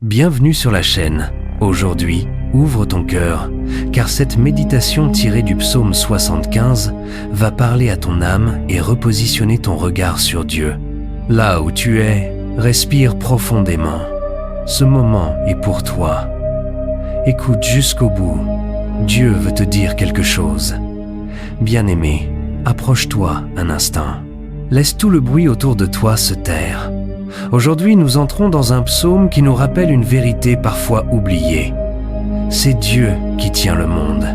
Bienvenue sur la chaîne. Aujourd'hui, ouvre ton cœur, car cette méditation tirée du psaume 75 va parler à ton âme et repositionner ton regard sur Dieu. Là où tu es, respire profondément. Ce moment est pour toi. Écoute jusqu'au bout. Dieu veut te dire quelque chose. Bien-aimé, approche-toi un instant. Laisse tout le bruit autour de toi se taire. Aujourd'hui, nous entrons dans un psaume qui nous rappelle une vérité parfois oubliée. C'est Dieu qui tient le monde.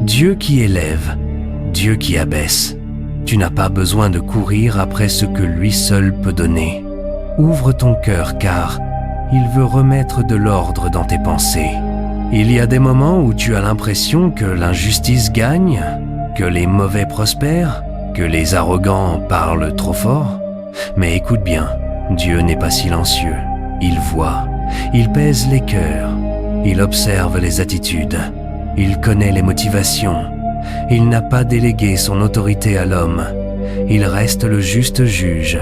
Dieu qui élève. Dieu qui abaisse. Tu n'as pas besoin de courir après ce que lui seul peut donner. Ouvre ton cœur car il veut remettre de l'ordre dans tes pensées. Il y a des moments où tu as l'impression que l'injustice gagne, que les mauvais prospèrent, que les arrogants parlent trop fort. Mais écoute bien. Dieu n'est pas silencieux, il voit, il pèse les cœurs, il observe les attitudes, il connaît les motivations, il n'a pas délégué son autorité à l'homme, il reste le juste juge,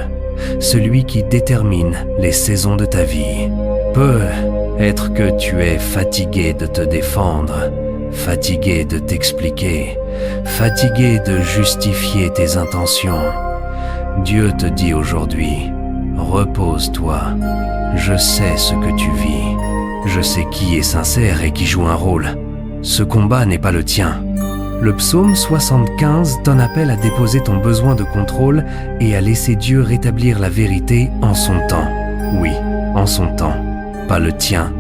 celui qui détermine les saisons de ta vie. Peut-être que tu es fatigué de te défendre, fatigué de t'expliquer, fatigué de justifier tes intentions. Dieu te dit aujourd'hui: repose-toi, je sais ce que tu vis, je sais qui est sincère et qui joue un rôle. Ce combat n'est pas le tien. Le psaume 75 t'en appelle à déposer ton besoin de contrôle et à laisser Dieu rétablir la vérité en son temps. Oui, en son temps. Pas le tien,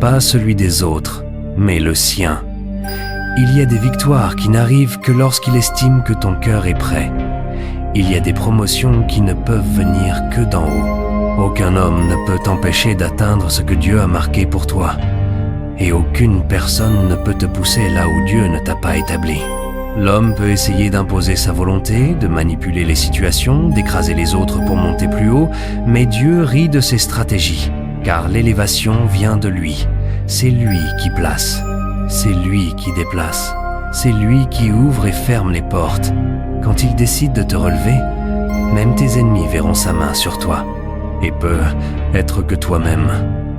pas celui des autres, mais le sien. Il y a des victoires qui n'arrivent que lorsqu'il estime que ton cœur est prêt. Il y a des promotions qui ne peuvent venir que d'en haut. Aucun homme ne peut t'empêcher d'atteindre ce que Dieu a marqué pour toi. Et aucune personne ne peut te pousser là où Dieu ne t'a pas établi. L'homme peut essayer d'imposer sa volonté, de manipuler les situations, d'écraser les autres pour monter plus haut, mais Dieu rit de ses stratégies, car l'élévation vient de lui. C'est lui qui place, c'est lui qui déplace, c'est lui qui ouvre et ferme les portes. Quand il décide de te relever, même tes ennemis verront sa main sur toi. Et peut-être que toi-même,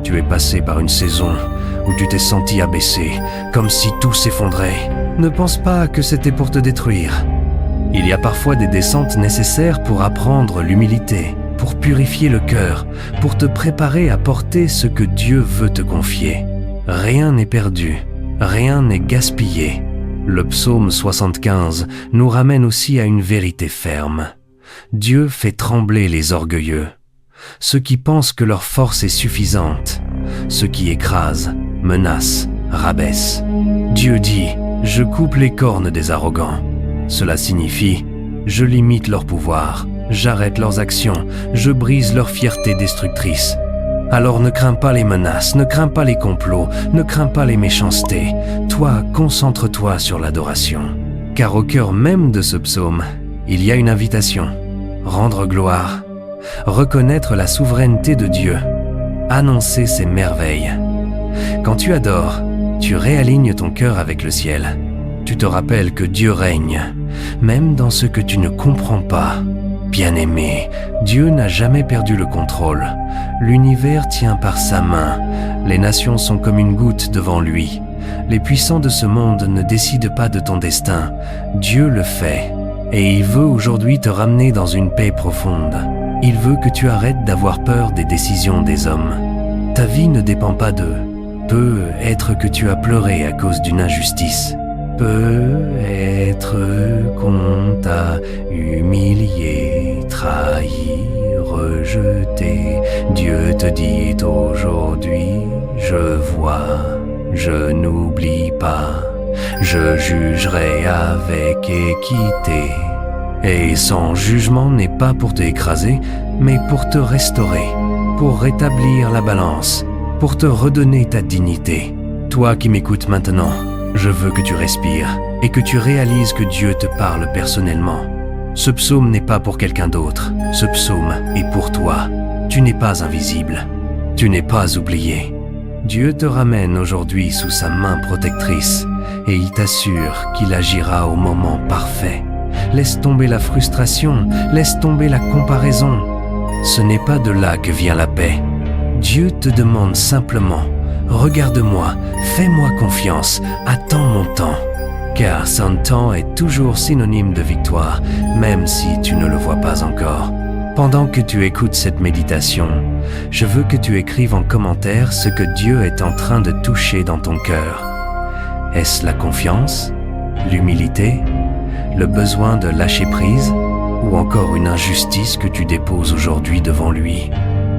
tu es passé par une saison où tu t'es senti abaissé, comme si tout s'effondrait. Ne pense pas que c'était pour te détruire. Il y a parfois des descentes nécessaires pour apprendre l'humilité, pour purifier le cœur, pour te préparer à porter ce que Dieu veut te confier. Rien n'est perdu, rien n'est gaspillé. Le psaume 75 nous ramène aussi à une vérité ferme. Dieu fait trembler les orgueilleux, ceux qui pensent que leur force est suffisante, ceux qui écrasent, menacent, rabaissent. Dieu dit: je coupe les cornes des arrogants. Cela signifie: je limite leur pouvoir, j'arrête leurs actions, je brise leur fierté destructrice. Alors ne crains pas les menaces, ne crains pas les complots, ne crains pas les méchancetés. Toi, concentre-toi sur l'adoration. Car au cœur même de ce psaume, il y a une invitation. Rendre gloire, reconnaître la souveraineté de Dieu, annoncer ses merveilles. Quand tu adores, tu réalignes ton cœur avec le ciel. Tu te rappelles que Dieu règne, même dans ce que tu ne comprends pas. Bien-aimé, Dieu n'a jamais perdu le contrôle. L'univers tient par sa main. Les nations sont comme une goutte devant lui. Les puissants de ce monde ne décident pas de ton destin. Dieu le fait. Et il veut aujourd'hui te ramener dans une paix profonde. Il veut que tu arrêtes d'avoir peur des décisions des hommes. Ta vie ne dépend pas d'eux. Peut-être que tu as pleuré à cause d'une injustice. Peut-être qu'on t'a humilié, trahi, rejeté. Dieu te dit aujourd'hui: je vois, je n'oublie pas, je jugerai avec équité. Et son jugement n'est pas pour t'écraser, mais pour te restaurer, pour rétablir la balance, pour te redonner ta dignité. Toi qui m'écoutes maintenant, je veux que tu respires et que tu réalises que Dieu te parle personnellement. Ce psaume n'est pas pour quelqu'un d'autre, ce psaume est pour toi. Tu n'es pas invisible, tu n'es pas oublié. Dieu te ramène aujourd'hui sous sa main protectrice et il t'assure qu'il agira au moment parfait. Laisse tomber la frustration, laisse tomber la comparaison. Ce n'est pas de là que vient la paix. Dieu te demande simplement, regarde-moi, fais-moi confiance, attends mon temps. Car son temps est toujours synonyme de victoire, même si tu ne le vois pas encore. Pendant que tu écoutes cette méditation, je veux que tu écrives en commentaire ce que Dieu est en train de toucher dans ton cœur. Est-ce la confiance, l'humilité, le besoin de lâcher prise ou encore une injustice que tu déposes aujourd'hui devant lui?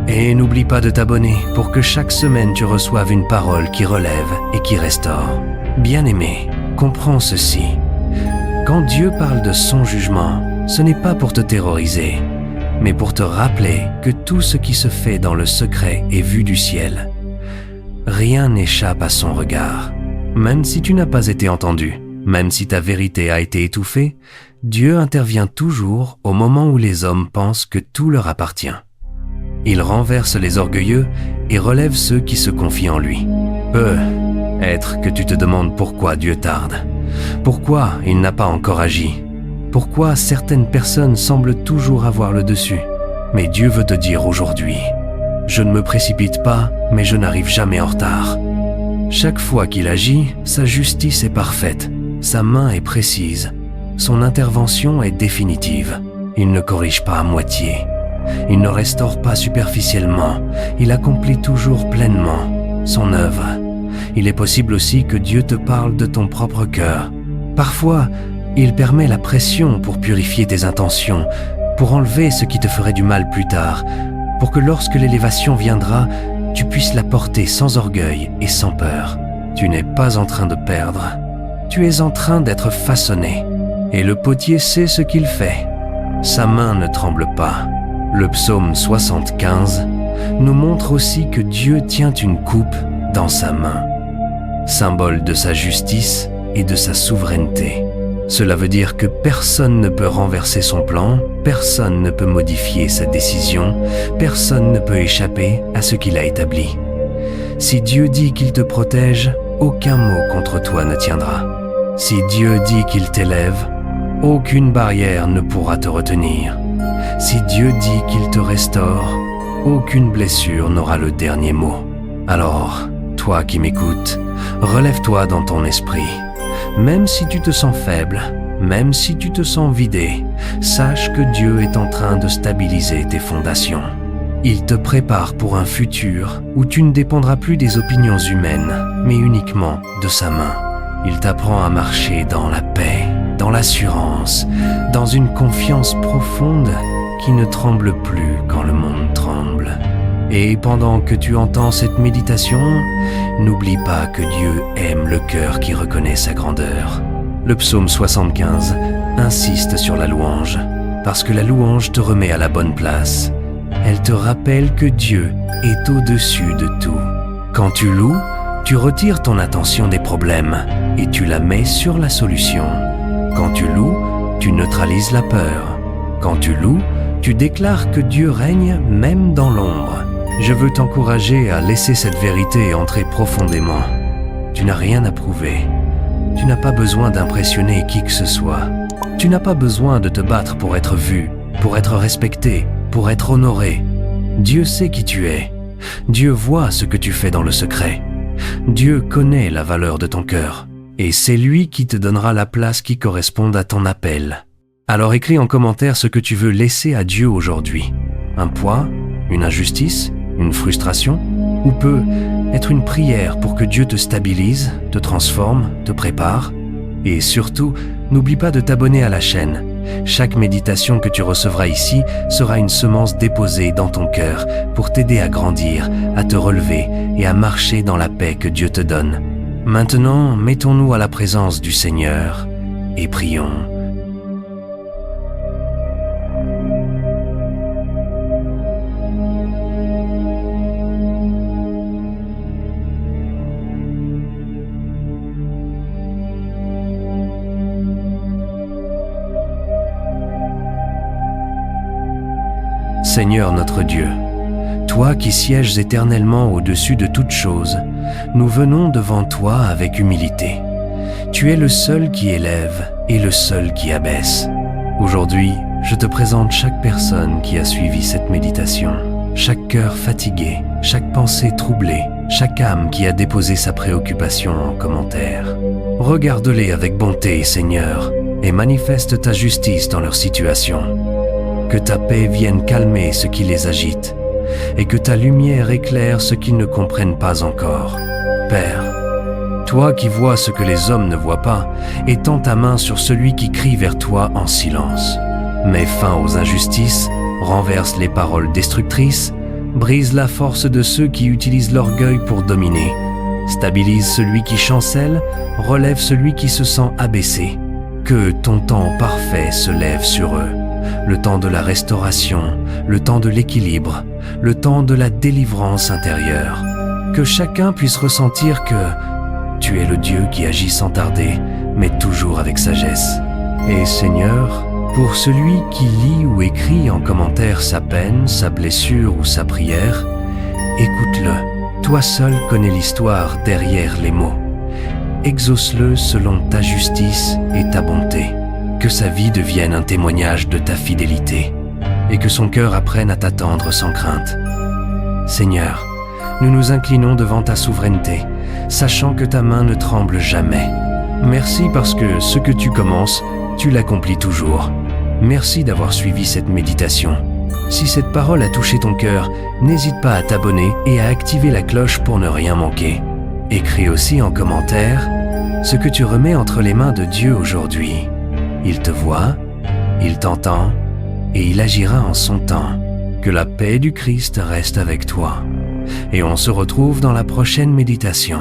Et n'oublie pas de t'abonner pour que chaque semaine tu reçoives une parole qui relève et qui restaure. Bien-aimé, comprends ceci. Quand Dieu parle de son jugement, ce n'est pas pour te terroriser, mais pour te rappeler que tout ce qui se fait dans le secret est vu du ciel. Rien n'échappe à son regard. Même si tu n'as pas été entendu, même si ta vérité a été étouffée, Dieu intervient toujours au moment où les hommes pensent que tout leur appartient. Il renverse les orgueilleux et relève ceux qui se confient en lui. Peut-être que tu te demandes pourquoi Dieu tarde. Pourquoi il n'a pas encore agi? Pourquoi certaines personnes semblent toujours avoir le dessus? Mais Dieu veut te dire aujourd'hui, je ne me précipite pas, mais je n'arrive jamais en retard. Chaque fois qu'il agit, sa justice est parfaite, sa main est précise, son intervention est définitive. Il ne corrige pas à moitié, il ne restaure pas superficiellement, il accomplit toujours pleinement son œuvre. Il est possible aussi que Dieu te parle de ton propre cœur. Parfois, il permet la pression pour purifier tes intentions, pour enlever ce qui te ferait du mal plus tard, pour que lorsque l'élévation viendra, tu puisses la porter sans orgueil et sans peur. Tu n'es pas en train de perdre, tu es en train d'être façonné. Et le potier sait ce qu'il fait. Sa main ne tremble pas. Le psaume 75 nous montre aussi que Dieu tient une coupe dans sa main, symbole de sa justice et de sa souveraineté. Cela veut dire que personne ne peut renverser son plan, personne ne peut modifier sa décision, personne ne peut échapper à ce qu'il a établi. Si Dieu dit qu'il te protège, aucun mot contre toi ne tiendra. Si Dieu dit qu'il t'élève, aucune barrière ne pourra te retenir. Si Dieu dit qu'il te restaure, aucune blessure n'aura le dernier mot. Alors, toi qui m'écoutes, relève-toi dans ton esprit. Même si tu te sens faible, même si tu te sens vidé, sache que Dieu est en train de stabiliser tes fondations. Il te prépare pour un futur où tu ne dépendras plus des opinions humaines, mais uniquement de sa main. Il t'apprend à marcher dans la paix, dans l'assurance, dans une confiance profonde qui ne tremble plus quand le monde tremble. Et pendant que tu entends cette méditation, n'oublie pas que Dieu aime le cœur qui reconnaît sa grandeur. Le psaume 75 insiste sur la louange, parce que la louange te remet à la bonne place. Elle te rappelle que Dieu est au-dessus de tout. Quand tu loues, tu retires ton attention des problèmes et tu la mets sur la solution. Quand tu loues, tu neutralises la peur. Quand tu loues, tu déclares que Dieu règne même dans l'ombre. Je veux t'encourager à laisser cette vérité entrer profondément. Tu n'as rien à prouver. Tu n'as pas besoin d'impressionner qui que ce soit. Tu n'as pas besoin de te battre pour être vu, pour être respecté, pour être honoré. Dieu sait qui tu es. Dieu voit ce que tu fais dans le secret. Dieu connaît la valeur de ton cœur. Et c'est lui qui te donnera la place qui corresponde à ton appel. Alors écris en commentaire ce que tu veux laisser à Dieu aujourd'hui. Un poids, une injustice, une frustration, ou peut être une prière pour que Dieu te stabilise, te transforme, te prépare. Et surtout, n'oublie pas de t'abonner à la chaîne. Chaque méditation que tu recevras ici sera une semence déposée dans ton cœur pour t'aider à grandir, à te relever et à marcher dans la paix que Dieu te donne. Maintenant, mettons-nous à la présence du Seigneur et prions. Seigneur notre Dieu, toi qui sièges éternellement au-dessus de toutes choses, nous venons devant toi avec humilité. Tu es le seul qui élève et le seul qui abaisse. Aujourd'hui, je te présente chaque personne qui a suivi cette méditation, chaque cœur fatigué, chaque pensée troublée, chaque âme qui a déposé sa préoccupation en commentaire. Regarde-les avec bonté, Seigneur, et manifeste ta justice dans leur situation. Que ta paix vienne calmer ce qui les agite, et que ta lumière éclaire ce qu'ils ne comprennent pas encore. Père, toi qui vois ce que les hommes ne voient pas, étends ta main sur celui qui crie vers toi en silence. Mets fin aux injustices, renverse les paroles destructrices, brise la force de ceux qui utilisent l'orgueil pour dominer, stabilise celui qui chancelle, relève celui qui se sent abaissé. Que ton temps parfait se lève sur eux, le temps de la restauration, le temps de l'équilibre, le temps de la délivrance intérieure. Que chacun puisse ressentir que tu es le Dieu qui agit sans tarder, mais toujours avec sagesse. Et Seigneur, pour celui qui lit ou écrit en commentaire sa peine, sa blessure ou sa prière, écoute-le. Toi seul connais l'histoire derrière les mots. Exauce-le selon ta justice et ta bonté. Que sa vie devienne un témoignage de ta fidélité et que son cœur apprenne à t'attendre sans crainte. Seigneur, nous nous inclinons devant ta souveraineté, sachant que ta main ne tremble jamais. Merci parce que ce que tu commences, tu l'accomplis toujours. Merci d'avoir suivi cette méditation. Si cette parole a touché ton cœur, n'hésite pas à t'abonner et à activer la cloche pour ne rien manquer. Écris aussi en commentaire ce que tu remets entre les mains de Dieu aujourd'hui. Il te voit, il t'entend et il agira en son temps. Que la paix du Christ reste avec toi. Et on se retrouve dans la prochaine méditation.